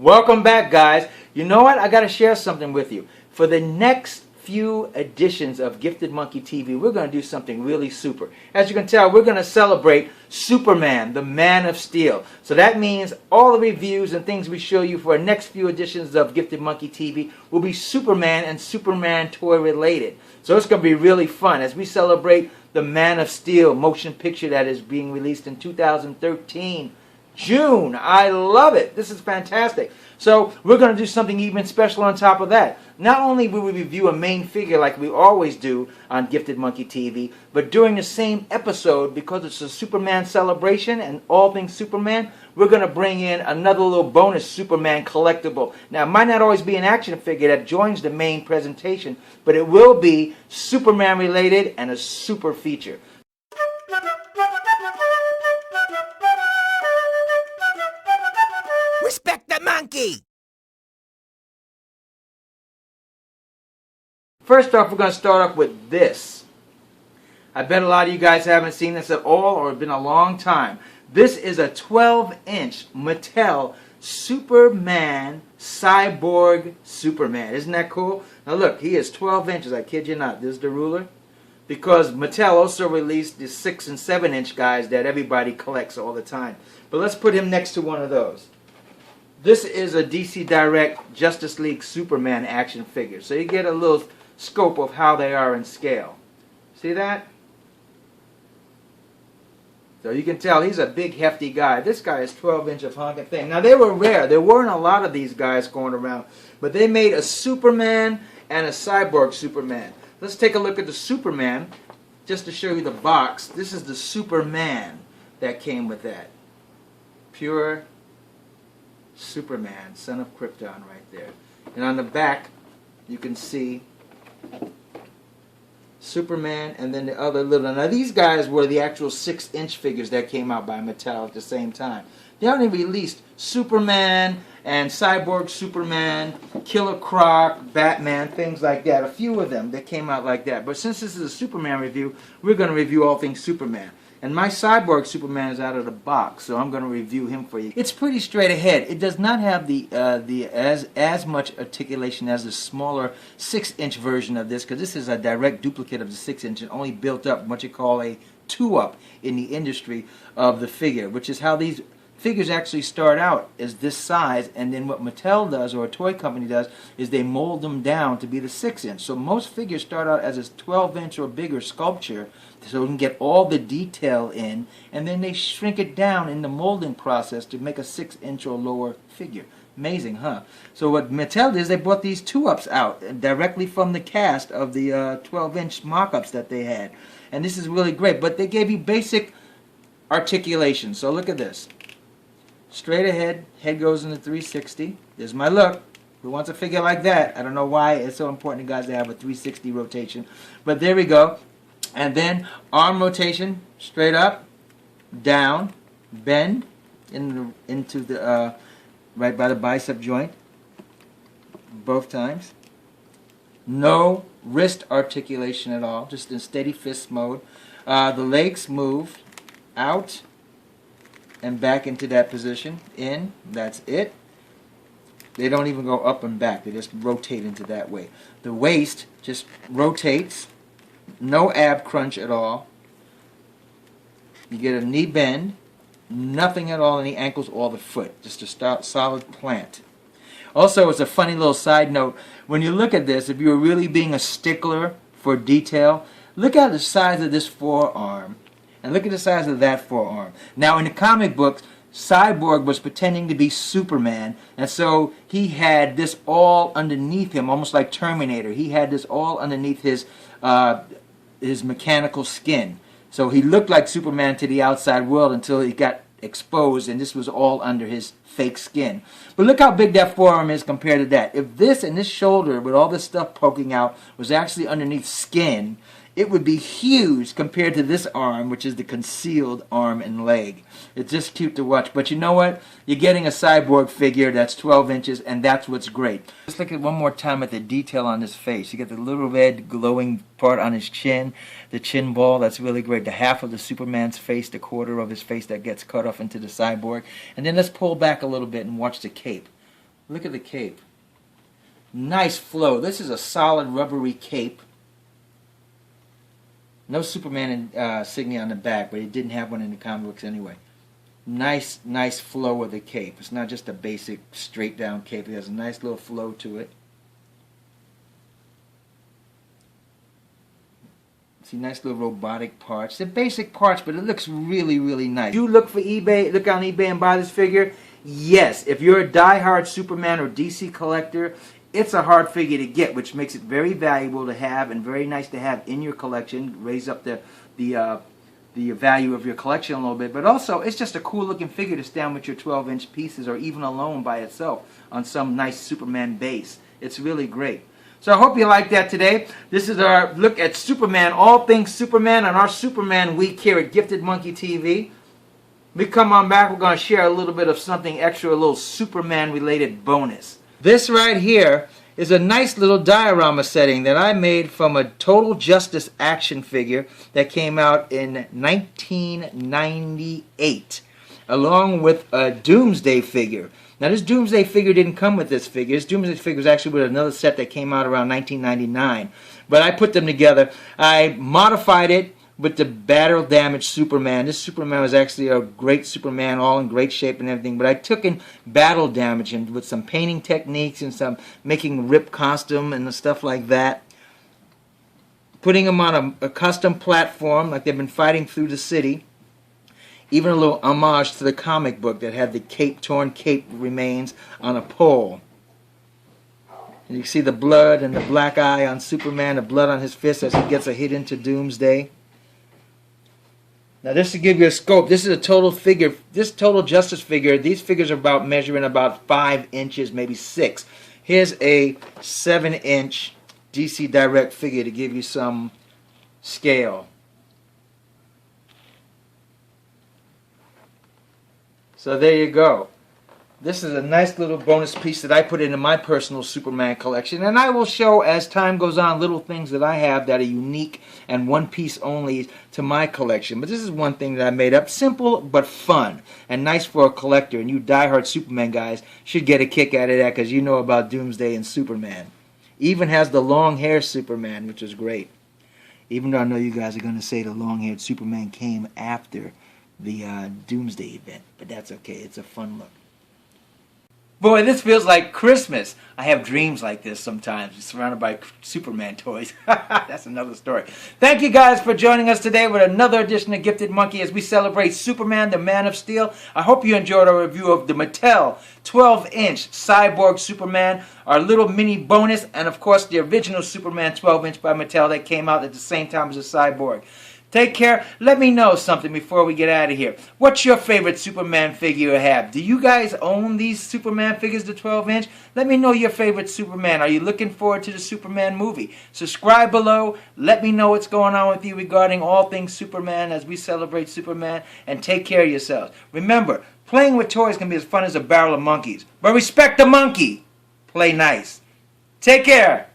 Welcome back, guys. You know what? I got to share something with you. For the next few editions of Gifted Monkey TV, we're going to do something really super. As you can tell, we're going to celebrate Superman, the Man of Steel. So that means all the reviews and things we show you for our next few editions of Gifted Monkey TV will be Superman and Superman toy related. So it's going to be really fun as we celebrate the Man of Steel motion picture that is being released in 2013. June. I love it. This is fantastic. So we're going to do something even special on top of that. Not only will we review a main figure like we always do on Gifted Monkey TV, but during the same episode, because it's a Superman celebration and all things Superman, we're going to bring in another little bonus Superman collectible. Now, it might not always be an action figure that joins the main presentation, but it will be Superman related and a super feature. Respect the monkey! First off, we're going to start off with this. I bet a lot of you guys haven't seen this at all or it's been a long time. This is a 12-inch Mattel Superman Cyborg Superman. Isn't that cool? Now look, he is 12 inches. I kid you not. This is the ruler. Because Mattel also released the 6 and 7-inch guys that everybody collects all the time. But let's put him next to one of those. This is a DC Direct Justice League Superman action figure. So you get a little scope of how they are in scale. See that? So you can tell he's a big hefty guy. This guy is 12 inch of honking thing. Now they were rare. There weren't a lot of these guys going around. But they made a Superman and a Cyborg Superman. Let's take a look at the Superman just to show you the box. This is the Superman that came with that. Pure Superman, son of Krypton right there. And on the back you can see Superman and then the other little. Now these guys were the actual 6-inch figures that came out by Mattel at the same time. They only released Superman and Cyborg Superman, Killer Croc, Batman, things like that. A few of them that came out like that. But since this is a Superman review, we're going to review all things Superman. And my Cyborg Superman is out of the box, so I'm going to review him for you. It's pretty straight ahead. It does not have as much articulation as the smaller 6-inch version of this, because this is a direct duplicate of the 6-inch and only built up what you call a 2-up in the industry of the figure, which is how these figures actually start out as this size, and then what Mattel does, or a toy company does, is they mold them down to be the 6-inch. So most figures start out as a 12-inch or bigger sculpture, so we can get all the detail in, and then they shrink it down in the molding process to make a 6-inch or lower figure. Amazing, huh? So what Mattel did is they brought these 2-ups out directly from the cast of the 12-inch mock-ups that they had. And this is really great, but they gave you basic articulation. So look at this. Straight ahead, head goes into 360. There's my look. Who wants a figure like that? I don't know why it's so important to guys to have a 360 rotation. But there we go. And then arm rotation, straight up, down, bend into the right by the bicep joint, both times. No wrist articulation at all, just in steady fist mode. The legs move out and back into that position. In, that's it. They don't even go up and back. They just rotate into that way. The waist just rotates. No ab crunch at all. You get a knee bend. Nothing at all in the ankles or the foot. Just a solid plant. Also, it's a funny little side note. When you look at this, if you were really being a stickler for detail, look at the size of this forearm. And look at the size of that forearm. Now, in the comic books, Cyborg was pretending to be Superman, and so he had this all underneath him, almost like Terminator. He had this all underneath his mechanical skin. So he looked like Superman to the outside world until he got exposed, and this was all under his fake skin. But look how big that forearm is compared to that. If this and this shoulder, with all this stuff poking out, was actually underneath skin, it would be huge compared to this arm, which is the concealed arm and leg. It's just cute to watch. But you know what? You're getting a Cyborg figure that's 12 inches, and that's what's great. Let's look at one more time at the detail on his face. You get the little red glowing part on his chin, the chin ball. That's really great. The half of the Superman's face, the quarter of his face that gets cut off into the Cyborg. And then let's pull back a little bit and watch the cape. Look at the cape. Nice flow. This is a solid rubbery cape. No Superman insignia on the back, but he didn't have one in the comic books anyway. Nice flow of the cape. It's not just a basic straight down cape. It has a nice little flow to it. See, nice little robotic parts. They're basic parts, but it looks really, really nice. You look on eBay and buy this figure? Yes. If you're a die-hard Superman or DC collector, it's a hard figure to get, which makes it very valuable to have and very nice to have in your collection. Raise up the value of your collection a little bit. But also, it's just a cool looking figure to stand with your 12-inch pieces or even alone by itself on some nice Superman base. It's really great. So I hope you liked that today. This is our look at Superman, all things Superman, on our Superman week here at Gifted Monkey TV. We come on back, we're going to share a little bit of something extra, a little Superman related bonus. This right here is a nice little diorama setting that I made from a Total Justice action figure that came out in 1998, along with a Doomsday figure. Now, this Doomsday figure didn't come with this figure. This Doomsday figure was actually with another set that came out around 1999. But I put them together. I modified it with the battle damaged Superman. This Superman was actually a great Superman, all in great shape and everything. But I took in battle damage and with some painting techniques and some making rip costume and stuff like that. Putting them on a custom platform like they've been fighting through the city. Even a little homage to the comic book that had the torn cape remains on a pole. And you see the blood and the black eye on Superman, the blood on his fist as he gets a hit into Doomsday. Now, just to give you a scope, this is a total figure. This Total Justice figure, these figures are measuring about 5 inches, maybe 6. Here's a 7-inch DC Direct figure to give you some scale. So there you go. This is a nice little bonus piece that I put into my personal Superman collection. And I will show, as time goes on, little things that I have that are unique and one piece only to my collection. But this is one thing that I made up. Simple but fun and nice for a collector. And you diehard Superman guys should get a kick out of that because you know about Doomsday and Superman. Even has the long hair Superman, which is great. Even though I know you guys are going to say the long-haired Superman came after the Doomsday event, but that's okay. It's a fun look. Boy, this feels like Christmas. I have dreams like this sometimes, surrounded by Superman toys. That's another story. Thank you guys for joining us today with another edition of Gifted Monkey as we celebrate Superman, the Man of Steel. I hope you enjoyed our review of the Mattel 12-inch Cyborg Superman, our little mini bonus, and of course the original Superman 12-inch by Mattel that came out at the same time as the Cyborg. Take care. Let me know something before we get out of here. What's your favorite Superman figure you have? Do you guys own these Superman figures, the 12-inch? Let me know your favorite Superman. Are you looking forward to the Superman movie? Subscribe below. Let me know what's going on with you regarding all things Superman as we celebrate Superman. And take care of yourselves. Remember, playing with toys can be as fun as a barrel of monkeys. But respect the monkey. Play nice. Take care.